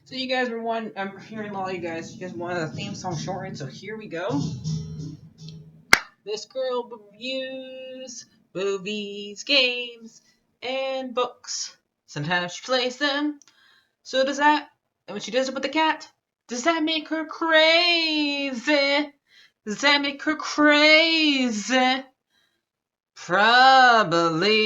So you guys were one. I'm hearing a lot of you guys. You guys wanted a theme song shortened, so here we go. This girl reviews movies, games, and books. Sometimes she plays them. So does that. And when she does it with the cat, does that make her crazy? Does that make her crazy? Probably.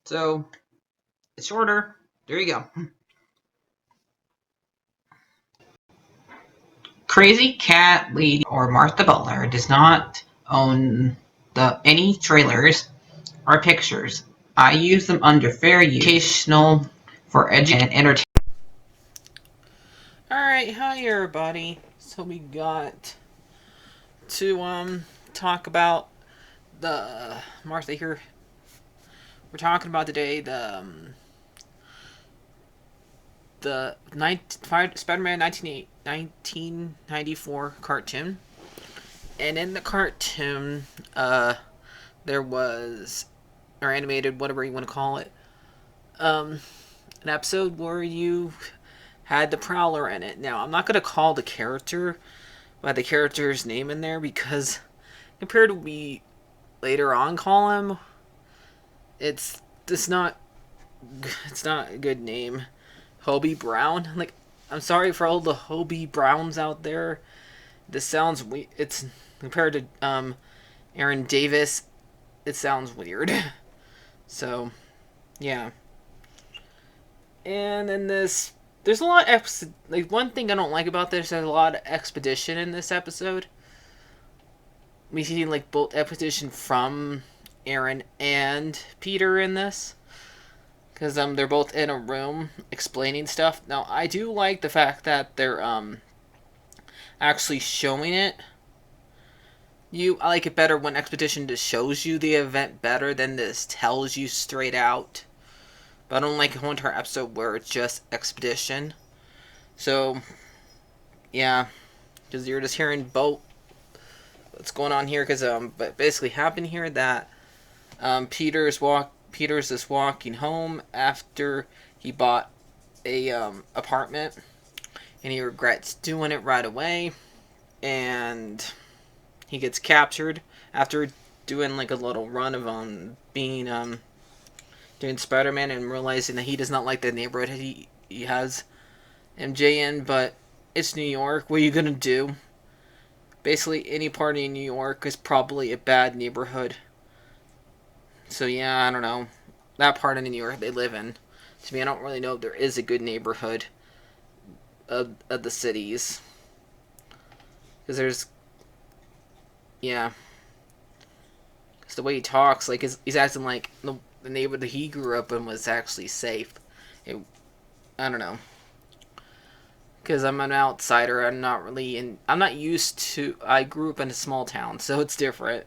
So it's shorter. There you go. Crazycatlady or Martha Butler does not own any trailers or pictures. I use them under fair use, educational, for education and entertainment. Alright, hi everybody. So we got to talk about the Martha here. We're talking about today the Spider-Man 1994 cartoon. And in the cartoon, there was, or animated, whatever you want to call it, an episode where you had the Prowler in it. Now, I'm not going to call the character by the character's name in there because compared to we later on call him, it's not a good name. Hobie Brown. Like, I'm sorry for all the Hobie Browns out there. This sounds it's compared to Aaron Davis, it sounds weird. So, yeah. And in this, there's a lot of like one thing I don't like about this. There's a lot of exposition in this episode. We see like both exposition from Aaron and Peter in this, because they're both in a room explaining stuff. Now I do like the fact that they're actually showing it. I like it better when Expedition just shows you the event better than this tells you straight out. But I don't like a whole entire episode where it's just Expedition. So, yeah, because you're just hearing both what's going on here. Because but basically happened here that Peter's just walking home after he bought a apartment, and he regrets doing it right away, and he gets captured after doing like a little run of being doing Spider-Man and realizing that he does not like the neighborhood he has MJ in, but it's New York. What are you gonna do? Basically, any party in New York is probably a bad neighborhood. So yeah, I don't know. That part of New York they live in. To me, I don't really know if there is a good neighborhood of the cities. Because there's, yeah. Because the way he talks, like he's acting like the neighborhood that he grew up in was actually safe. I don't know. Because I'm an outsider, I'm not used to. I grew up in a small town, so it's different.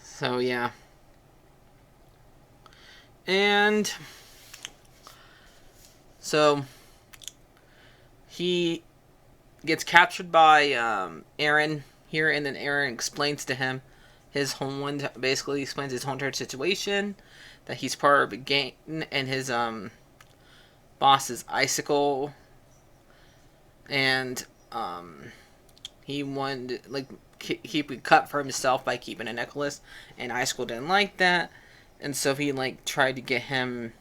So yeah, and so he gets captured by Aaron here, and then Aaron explains to him his whole basically explains his whole entire situation, that he's part of a gang, and his boss is Icicle, and he wanted like he would cut for himself by keeping a necklace, and Icicle didn't like that, and so he like tried to get him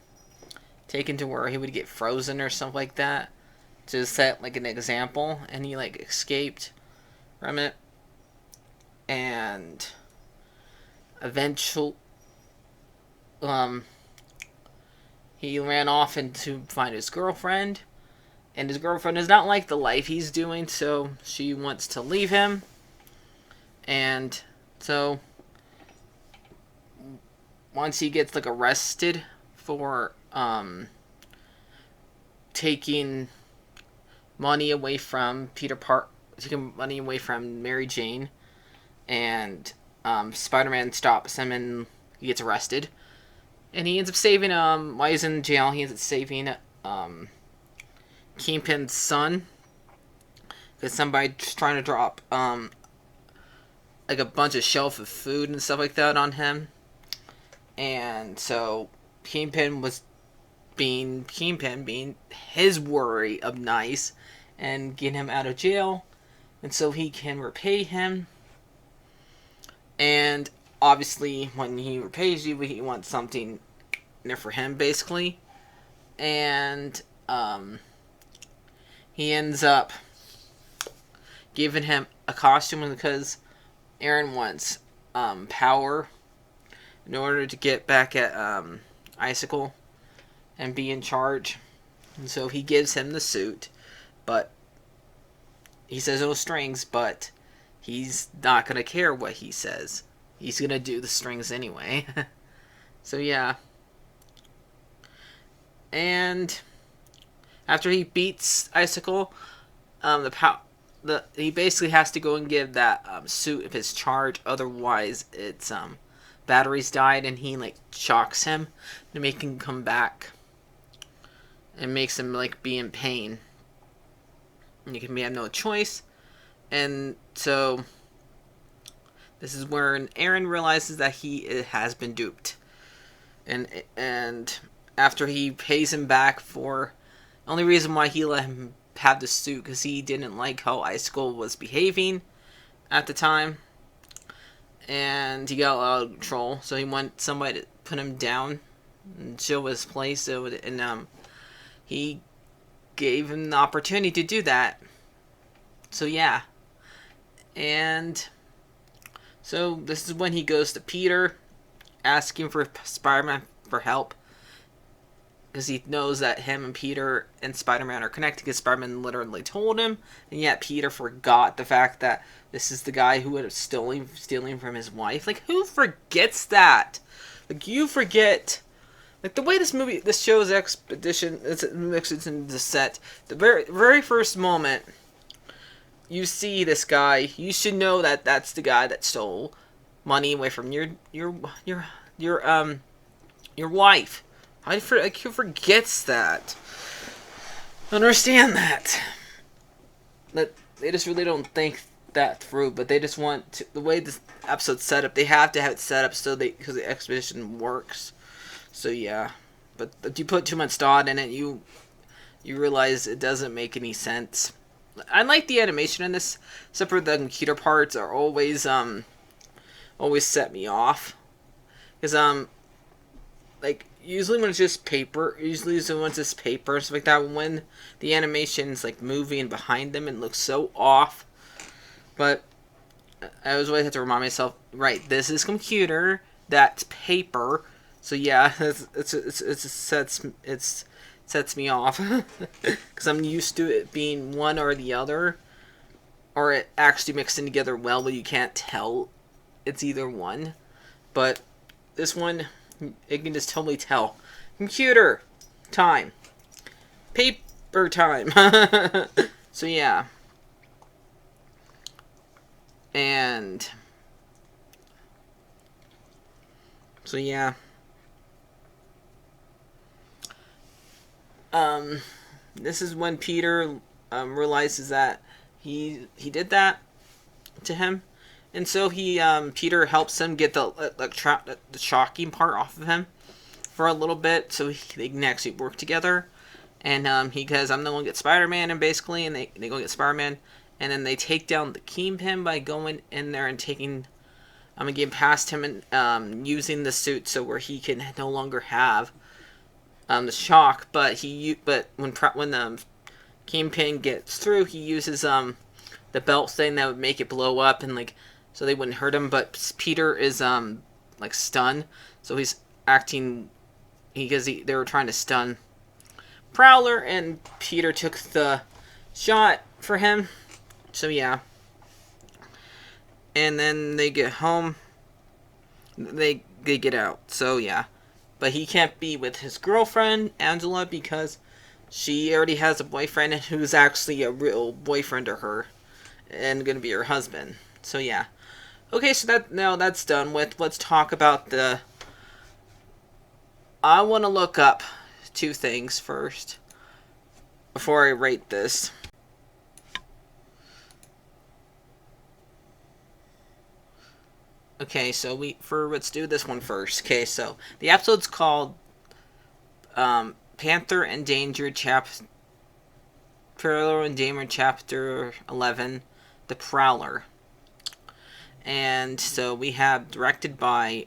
taken to where he would get frozen or something like that to set like an example, and he like escaped from it, and eventually he ran off and to find his girlfriend, and his girlfriend does not like the life he's doing, so she wants to leave him, and so once he gets like arrested for taking money away from taking money away from Mary Jane, and Spider-Man stops him and he gets arrested, and he ends up saving while he's in jail, he ends up saving Kingpin's son, because somebody's trying to drop like a bunch of shelf of food and stuff like that on him, and so Kingpin was being Kingpin, being his worry of Nice, and get him out of jail, and so he can repay him. And obviously, when he repays you, he wants something for him, basically. And he ends up giving him a costume because Aaron wants power in order to get back at Icicle and be in charge. And so he gives him the suit, but he says no strings, but he's not going to care what he says. He's going to do the strings anyway. So yeah. And after he beats Icicle, he basically has to go and give that suit of his charge. Otherwise, it's batteries died, and he like shocks him to make him come back, and makes him like be in pain. And you can have no choice, and so this is where Aaron realizes that he has been duped, and after he pays him back for only reason why he let him have the suit because he didn't like how Icicle was behaving at the time, and he got out of control. So he wanted somebody to put him down and show his place. So he gave him the opportunity to do that. So yeah, and so this is when he goes to Peter, asking for Spider-Man for help. Because he knows that him and Peter and Spider-Man are connected because Spider-Man literally told him. And yet Peter forgot the fact that this is the guy who would have stealing from his wife. Like, who forgets that? Like, you forget. Like, the way this show's expedition, it's mixed into the set. The very first moment you see this guy, you should know that that's the guy that stole money away from your wife. Who forgets that? I don't understand that. That they just really don't think that through, but they just want to, the way this episode's set up, they have to have it set up so because the expedition works. So yeah, but if you put too much thought in it, you realize it doesn't make any sense. I like the animation in this, except for the computer parts are always set me off, because like, usually when it's just paper, and stuff like that, when the animation's like moving behind them, it looks so off. But I always have to remind myself, right, this is computer, that's paper. So yeah, it sets me off because I'm used to it being one or the other, or it actually mixing together well, but you can't tell it's either one. But this one, it can just totally tell. Computer time. Paper time. So yeah. And so yeah. This is when Peter realizes that he did that to him. And so Peter helps him get the shocking part off of him for a little bit, so they can actually work together. And he goes, "I'm the one to get Spider-Man," and basically, and they go get Spider-Man, and then they take down the Kingpin by going in there and taking, getting past him and using the suit so where he can no longer have the shock. But when the Kingpin gets through, he uses the belt thing that would make it blow up and like, so they wouldn't hurt him. But Peter is like stunned, so he's acting because they were trying to stun Prowler, and Peter took the shot for him. So yeah, and then they get home. They get out. So yeah, but he can't be with his girlfriend Angela because she already has a boyfriend who's actually a real boyfriend to her and gonna be her husband. So yeah. Okay, so now that's done with. Let's talk about the. I want to look up two things first before I rate this. Okay, so let's do this one first. Okay, so the episode's called Panther Endangered Prowler Endangered Chapter 11, The Prowler. And so we have directed by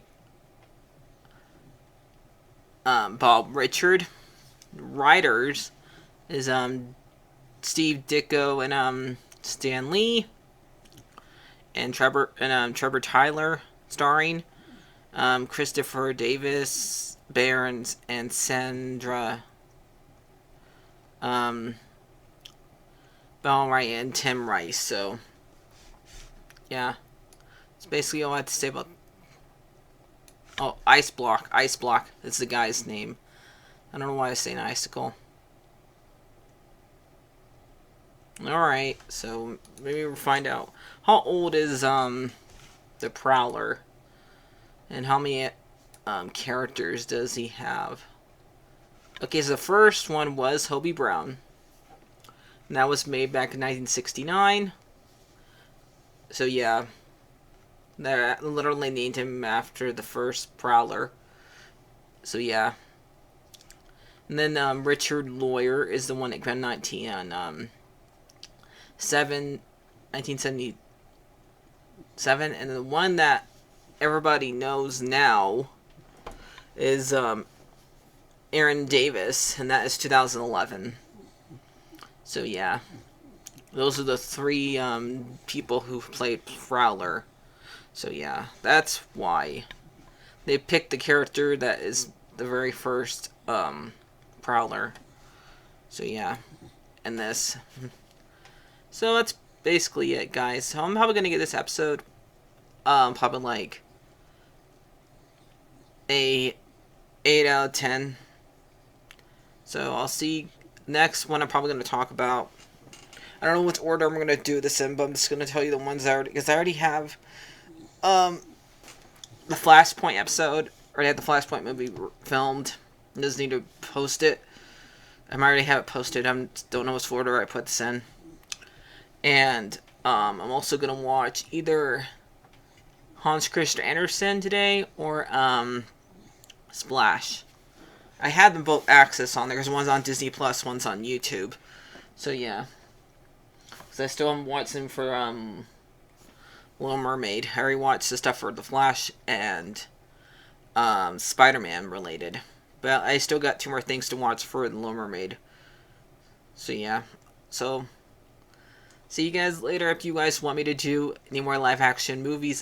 Bob Richard. Writers is Steve Ditko and Stan Lee and Trevor Tyler, starring Christopher Davis Barnes and Sandra Bellwright and Tim Rice. So yeah, it's basically all I have to say about. Oh, Ice Block. Ice Block is the guy's name. I don't know why I was saying icicle. Alright, so maybe we'll find out. How old is the Prowler? And how many characters does he have? Okay, so the first one was Hobie Brown. And that was made back in 1969. So yeah. They literally named him after the first Prowler. So yeah. And then Richard Lawyer is the one that came out on 1977. And the one that everybody knows now is Aaron Davis, and that is 2011. So yeah. Those are the three people who played Prowler. So yeah, that's why they picked the character that is the very first Prowler. So yeah, and this. So that's basically it, guys. So I'm probably gonna get this episode probably like a 8 out of 10. So I'll see next one. I'm probably gonna talk about. I don't know what order I'm gonna do this in, but I'm just gonna tell you the ones I already, because I already have the Flashpoint episode. I already had the Flashpoint movie filmed. I just need to post it. I already have it posted. I don't know which order I put this in. And I'm also gonna watch either Hans Christian Andersen today or Splash. I had them both access on there because one's on Disney Plus, one's on YouTube. So yeah, because I still haven't watched them for Little Mermaid. I already watched the stuff for The Flash and Spider-Man related. But I still got 2 more things to watch for The Little Mermaid. So yeah. So, see you guys later. If you guys want me to do any more live-action movies,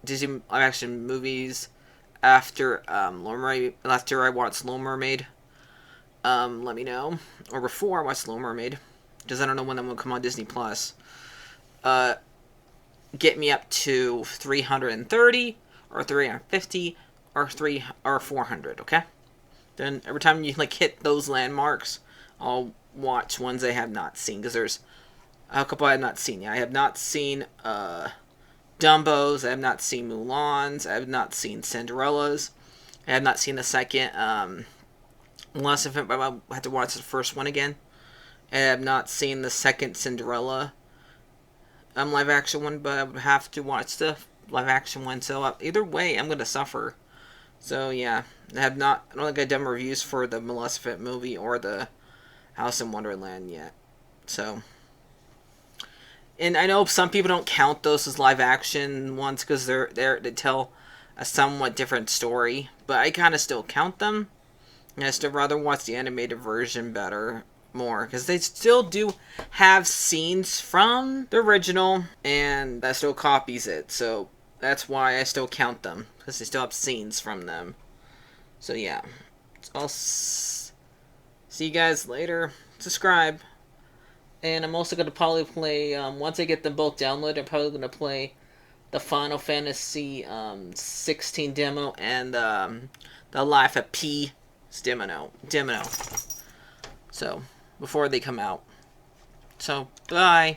Disney live-action movies after Little Mermaid, after I watch Little Mermaid, let me know. Or before I watch Little Mermaid, because I don't know when that will come on Disney Plus. Get me up to 330 or 350 or 400, okay? Then every time you like hit those landmarks, I'll watch ones I have not seen, because there's a couple I have not seen yet. I have not seen Dumbo's, I have not seen Mulan's, I have not seen Cinderella's, I have not seen the second unless if I have to watch the first one again. I have not seen the second Cinderella live action one, but I would have to watch the live action one. So either way, I'm gonna suffer. So yeah, I don't think I've done reviews for the Maleficent movie or the House in Wonderland yet. So, and I know some people don't count those as live action ones because they tell a somewhat different story, but I kind of still count them. And I still rather watch the animated version more, because they still do have scenes from the original, and that still copies it, so that's why I still count them, because they still have scenes from them. So yeah, I'll see you guys later. Subscribe, and I'm also going to probably play, once I get them both downloaded, I'm probably going to play the Final Fantasy 16 demo and the Life of P demo. So, before they come out. So, bye.